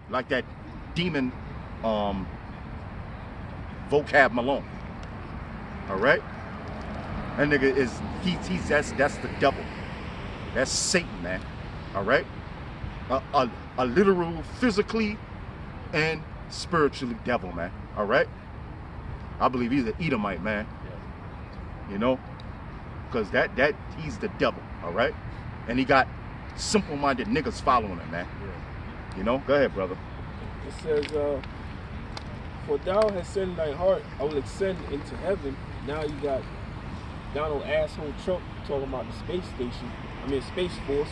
like that demon vocab Malone. All right? That nigga is that's the devil. That's Satan, man. All right? A literal, physically and spiritually devil, man. All right? I believe he's an Edomite, man. You know? Because that he's the devil, all right? And he got simple-minded niggas following him, man. You know? Go ahead, brother. It says, for thou hast said in thy heart, I will ascend into heaven. Now you got Donald asshole Trump talking about the space station. I mean, Space Force.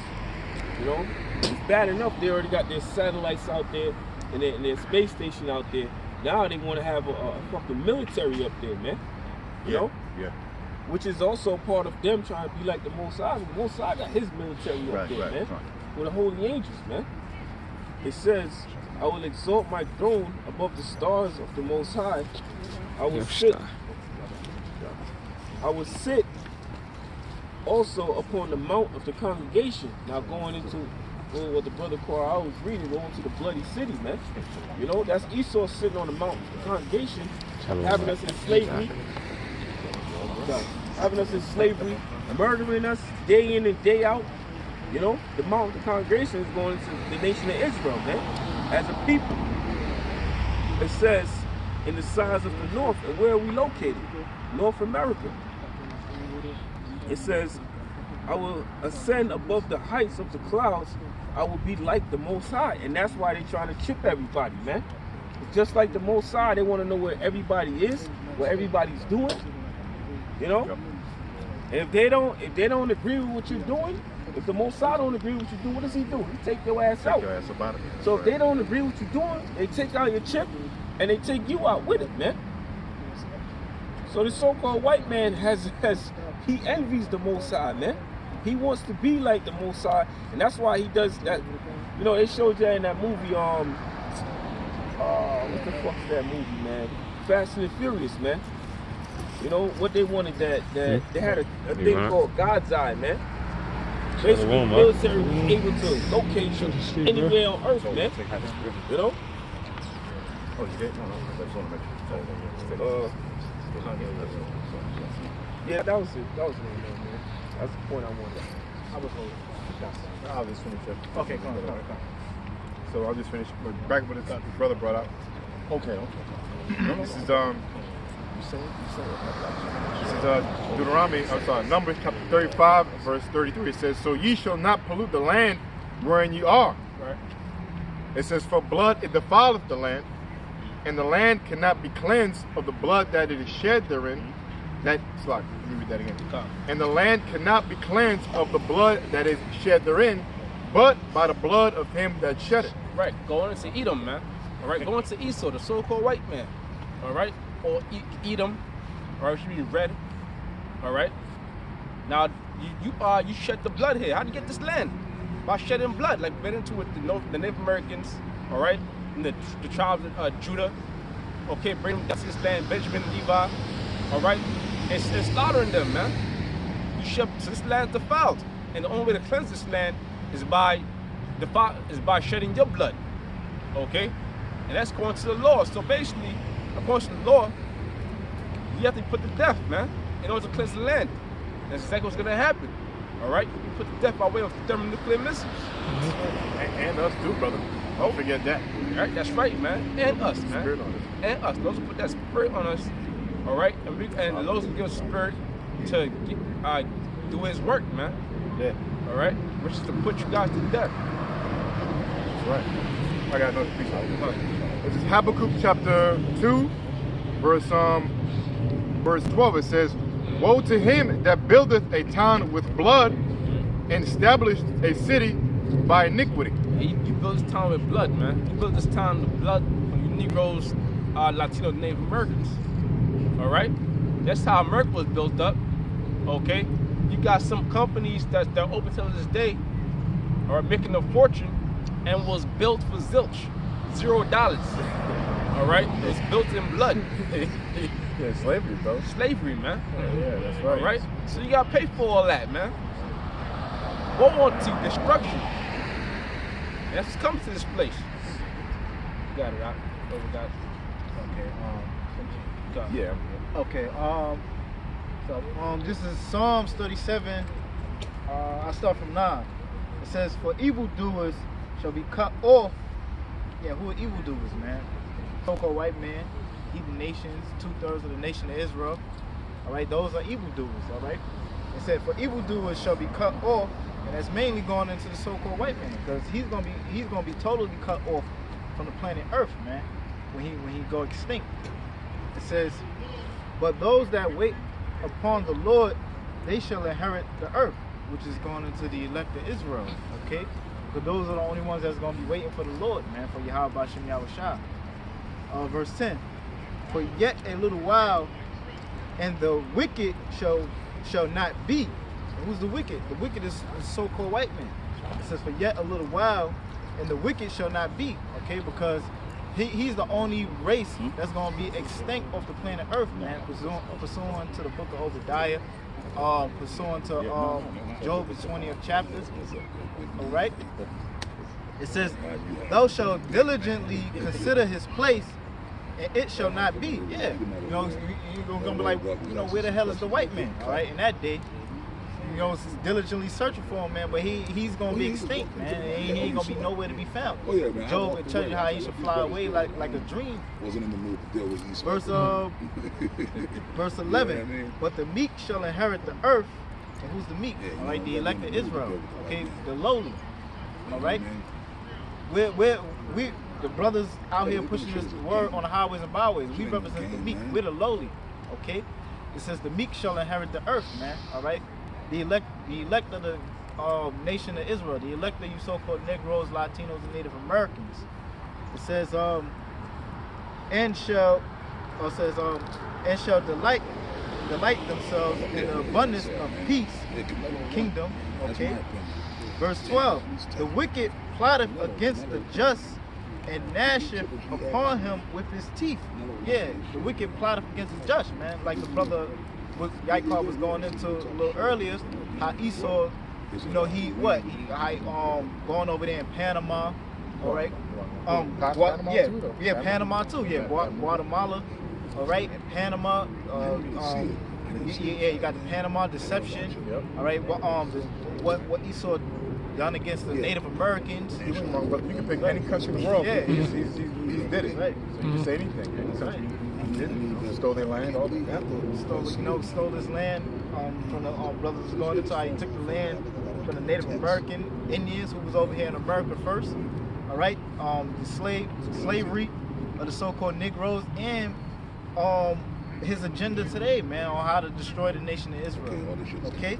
You know? It's bad enough they already got their satellites out there and their space station out there. Now they want to have a fucking military up there, man. You know? Yeah. Which is also part of them trying to be like the Mossad. The Mossad got his military up there, man. Right. With the holy angels, man. It says, I will exalt my throne above the stars of the Most High. I will sit also upon the mount of the congregation. Now going into what the brother Korah was reading, going to the bloody city, man. You know, that's Esau sitting on the mount of the congregation, having us in slavery. Having us in slavery, murdering us day in and day out. You know, the mount of the congregation is going to the nation of Israel, man, as a people. It says, in the sides of the north, and where are we located? North America. It says, I will ascend above the heights of the clouds. I will be like the Most High. And that's why they're trying to chip everybody, man. It's just like the Most High, they want to know where everybody is, what everybody's doing. You know? Yep. And if they don't agree with what you're doing, if the Mossad don't agree with what you're doing, what does he do? He take your ass out. Your ass about it. So if they don't agree with what you're doing, they take out your chip and they take you out with it, man. So the so-called white man he envies the Mossad, man. He wants to be like the Mossad, and that's why he does that. You know, they showed you in that movie, what the fuck is that movie, man? Fast and Furious, man. You know, what they wanted, that they had a thing called God's Eye, man. Basically, the military was able to locate you anywhere on Earth, man. You know? Oh, you did? No, I just want to make sure. Yeah, that was it. That was it, man. That's the point I wanted. I'll just finish it. Okay, come on. So I'll just finish. Back with his brother brought up. Okay. This is Deuteronomy, Numbers chapter 35, verse 33. It says, so ye shall not pollute the land wherein ye are. Right. It says, for blood it defileth the land, and the land cannot be cleansed of the blood that it is shed therein. Let me read that again. And the land cannot be cleansed of the blood that is shed therein, but by the blood of him that shed it. Right, going into Edom, man. All right, going to Esau, the so-called white man. All right, or Edom, all right, should be red. All right. Now you shed the blood here. How do you get this land? By shedding blood, like went into it the Native Americans, all right, and the tribes of Judah. Okay, bring them to this land, Benjamin, Levi, all right, and slaughtering them, man. You shed, so this land is defiled, and the only way to cleanse this land is by shedding your blood, okay, and that's going to the law. So basically, according to the law, you have to put to death, man, in order to cleanse the land. That's exactly what's gonna happen. All right, you put to death by way of thermonuclear missiles. And us too, brother. Don't forget that. All right, that's right, man. And us, man. Spirit on us. And us. Those who put that spirit on us. All right, and those who give us spirit to do His work, man. Yeah. All right, which is to put you guys to death. That's right. I got another piece of it. This is Habakkuk chapter 2, verse 12. It says, woe to him that buildeth a town with blood and established a city by iniquity. You build this town with blood, man. You build this town with blood of you Negroes, Latino, Native Americans. All right? That's how America was built up. Okay? You got some companies that are open till this day are making a fortune and was built for zilch. $0. All right? It's built in blood. Yeah, slavery, bro. Slavery, man. Yeah, that's right. All right? So you gotta pay for all that, man. War on to destruction. That's come to this place. got it. What we got? Okay. Yeah. Okay. So this is Psalms 37. I start from 9. It says, "For evildoers shall be cut off." Yeah, who are evildoers, man? So-called white man, heathen nations, 2/3 of the nation of Israel. All right, those are evildoers. All right. It said, "For evildoers shall be cut off," and that's mainly going into the so-called white man, because he's gonna be totally cut off from the planet Earth, man, when he go extinct. It says, "But those that wait upon the Lord, they shall inherit the earth," which is going into the elect of Israel. Okay, but those are the only ones that's gonna be waiting for the Lord, man, for Yahweh Bashem Yahushua. Verse 10. "For yet a little while, and the wicked shall not be." And who's the wicked? The wicked is the so-called white man. It says, "For yet a little while, and the wicked shall not be." Okay, because he's the only race that's going to be extinct off the planet Earth, man, pursuant to the book of Obadiah, pursuant to Job, the 20th chapter. All right? It says, "Thou shalt diligently consider his place, and it shall not be." Yeah, you're going to be like, where the hell is the white man? All right, in that day, diligently searching for him, man, but he's gonna be extinct, man. He ain't gonna be nowhere to be found. Oh, yeah, man. Job will tell you how he should fly away like a dream. Wasn't in the mood to deal with Esau. Verse 11. Yeah, I mean. "But the meek shall inherit the earth." And who's the meek? Yeah, All right, the elect of Israel. Okay, the lowly. All right, Yeah, we the brothers out here pushing this word on the highways and byways. We represent the meek. We're the lowly. Okay, it says the meek shall inherit the earth, man. All right. The elect of the nation of Israel, the elect of you so-called Negroes, Latinos, and Native Americans. It says, and shall delight themselves in the abundance of peace in the kingdom. Okay. Verse 12. "The wicked plotteth against the just, and gnasheth upon him with his teeth." Yeah, the wicked plotteth against the just, man. Like the brother Yaakov was going into a little earlier, how Esau, going over there in Panama, all right? Panama too, yeah, Guatemala, all right, and Panama, you got the Panama deception, all right, what Esau done against the Native Americans. You can pick any country in the world. Yeah, he did it. Right. So you can say anything. Right. He did it. Stole their land, all that. Stole this land from the brothers going into. He took the land from the Native American Indians who was over here in America first. All right, the slavery of the so-called Negroes, and his agenda today, man, on how to destroy the nation of Israel. Okay,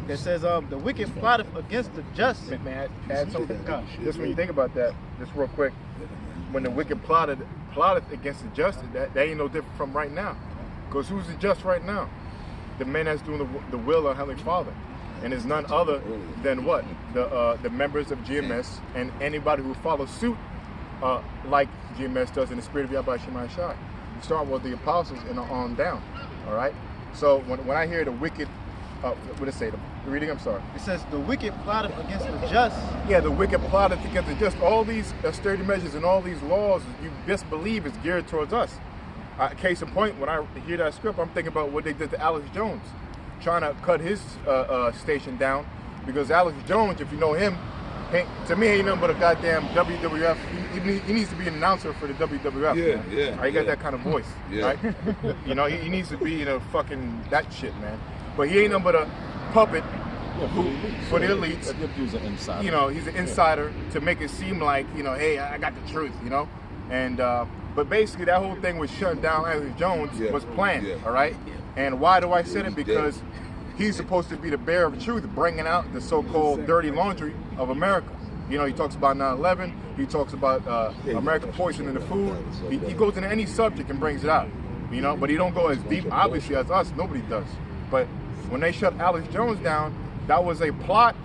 that says the wicked plotteth against the just. Man, add something. Just when you think about that, just real quick, when the wicked plotted against the just, that ain't no different from right now. Because who's the just right now? The man that's doing the will of Heavenly Father, and is none other than what? The members of GMS and anybody who follows suit, like GMS does in the spirit of Yahweh Shemai Shai. You start with the apostles and on down. All right. So when I hear the wicked, what did it say? The reading. I'm sorry. It says the wicked plotteth against the just. Yeah, the wicked plotteth against the just. All these austerity measures and all these laws you best believe is geared towards us. Case in point, when I hear that script, I'm thinking about what they did to Alex Jones, trying to cut his station down, because Alex Jones, if you know him, to me, ain't nothing but a goddamn WWF. He needs to be an announcer for the WWF. Yeah. He got that kind of voice. Yeah. Right? He needs to be fucking that shit, man. But he ain't nothing but a puppet for the elites. He's an insider. He's an insider to make it seem like, hey, I got the truth, And but basically, that whole thing with shutting down Alex Jones was planned. All right. And why do I say it? Because he's supposed to be the bearer of truth, bringing out the so-called dirty laundry of America. He talks about 9/11. He talks about American poisoning the food. He goes into any subject and brings it out. But he don't go as deep, obviously, as us. Nobody does. But when they shut Alex Jones down, that was a plot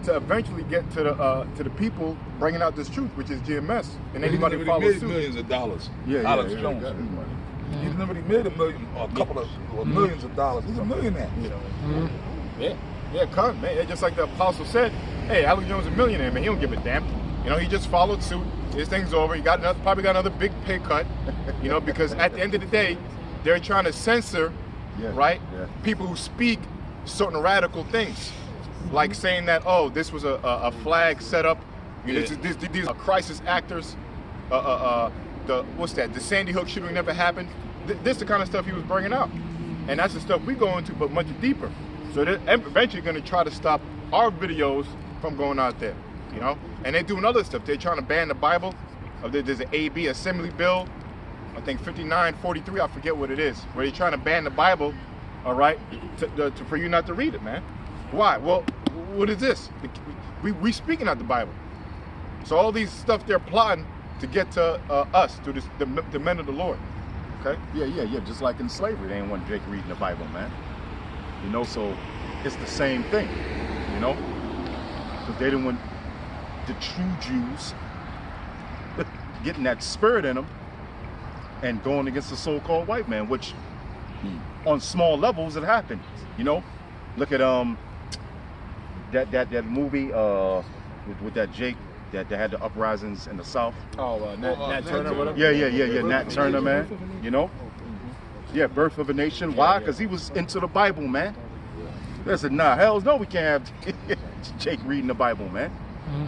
to eventually get to the people bringing out this truth, which is GMS, and anybody who follows suit. Millions of dollars. Yeah, Alex yeah, Jones. yeah. He's never made a couple of millions of dollars. He's a millionaire. Yeah, come, man. Just like the apostle said, hey, Alex Jones is a millionaire, man. He don't give a damn. You know, he just followed suit. His thing's over. He got probably got another big pay cut. You know, because at the end of the day, they're trying to censor, right? Yeah. People who speak certain radical things, like saying that, oh, this was a flag set up. You know, these are crisis actors. What's that? The Sandy Hook shooting never happened. This is the kind of stuff he was bringing out, and that's the stuff we go into, but much deeper. So they're eventually going to try to stop our videos from going out there. You know, and they're doing other stuff. They're trying to ban the Bible. There's an AB Assembly bill, I think 5943, I forget what it is, where they're trying to ban the Bible, all right, for you not to read it, man. Why? Well, what is this? We speaking out the Bible. So all these stuff they're plotting to get to us, to the men of the Lord. Okay? Yeah. Just like in slavery, they didn't want Jake reading the Bible, man. You know, so it's the same thing, you know? Because they didn't want the true Jews getting that spirit in them and going against the so-called white man, which on small levels it happens. You know, look at that movie with that Jake that had the uprisings in the South. Nat Turner, whatever. Yeah. Nat Turner, man. You know, yeah, Birth of a Nation. Why? Because he was into the Bible, man. They said, nah, hells no, we can't have Jake reading the Bible, man.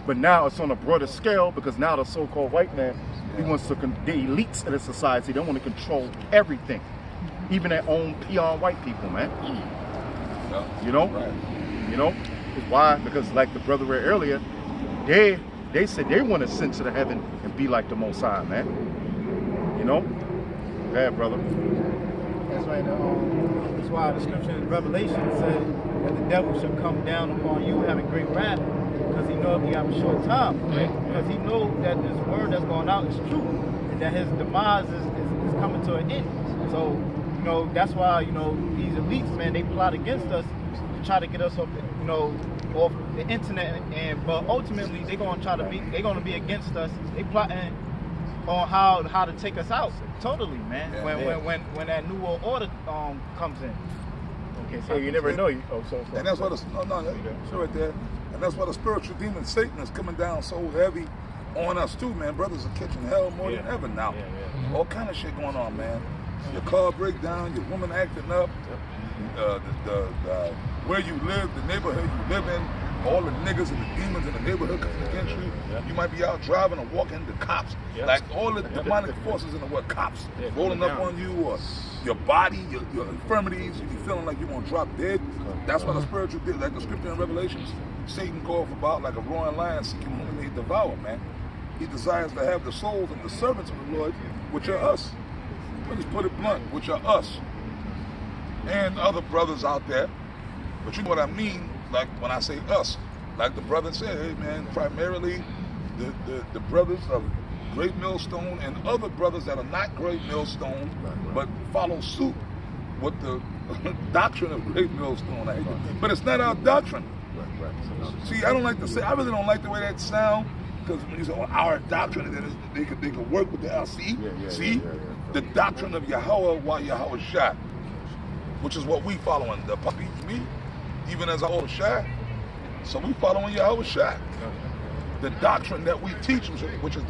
But now it's on a broader scale because now the so-called white man, he wants to, the elites of the society, they want to control everything, even their own peon white people, man. You know, you know, why? Because like the brother read earlier, they said they want to ascend to the heaven and be like the Most High, man. You know, go ahead, brother. That's right. That's why the scripture in Revelation said that the devil should come down upon you having great wrath, because he knows he have a short time, right? Because he knows that this word that's going out is true, and that his demise is coming to an end. So, you know, that's why, you know, these elites, man, they plot against us to try to get us off, you know, off the internet, but ultimately they're gonna be against us. They plotting on how to take us out totally, man. When that new world order comes in. Okay, so you never know. And that's why right there. And that's why the spiritual demon Satan is coming down so heavy on us too, man. Brothers are catching hell more than ever now. All kind of shit going on, man. Your car break down, your woman acting up, where you live, the neighborhood you live in, all the niggas and the demons in the neighborhood coming against you. You might be out driving or walking, the cops, like all the demonic forces in the world, cops rolling up on you, or your body, your infirmities, you be feeling like you're gonna drop dead. That's why the spiritual, like the scripture in Revelations, Satan goes about like a roaring lion seeking whom he may devour, man. He desires to have the souls of the servants of the Lord, which are us. Let's put it blunt, which are us. And other brothers out there. But you know what I mean, like when I say us. Like the brother said, hey man, primarily the brothers of Great Millstone and other brothers that are not Great Millstone, but follow suit with the doctrine of Great Millstone. But it's not our doctrine. See, I really don't like the way that sound, because when you say, well, our doctrine, they could work with the LC. The doctrine of Yahweh while Yahweh Shai, which is what we following. The puppy, me, even as Yahweh Shai. So we following Yahweh Shai. The doctrine that we teach, which is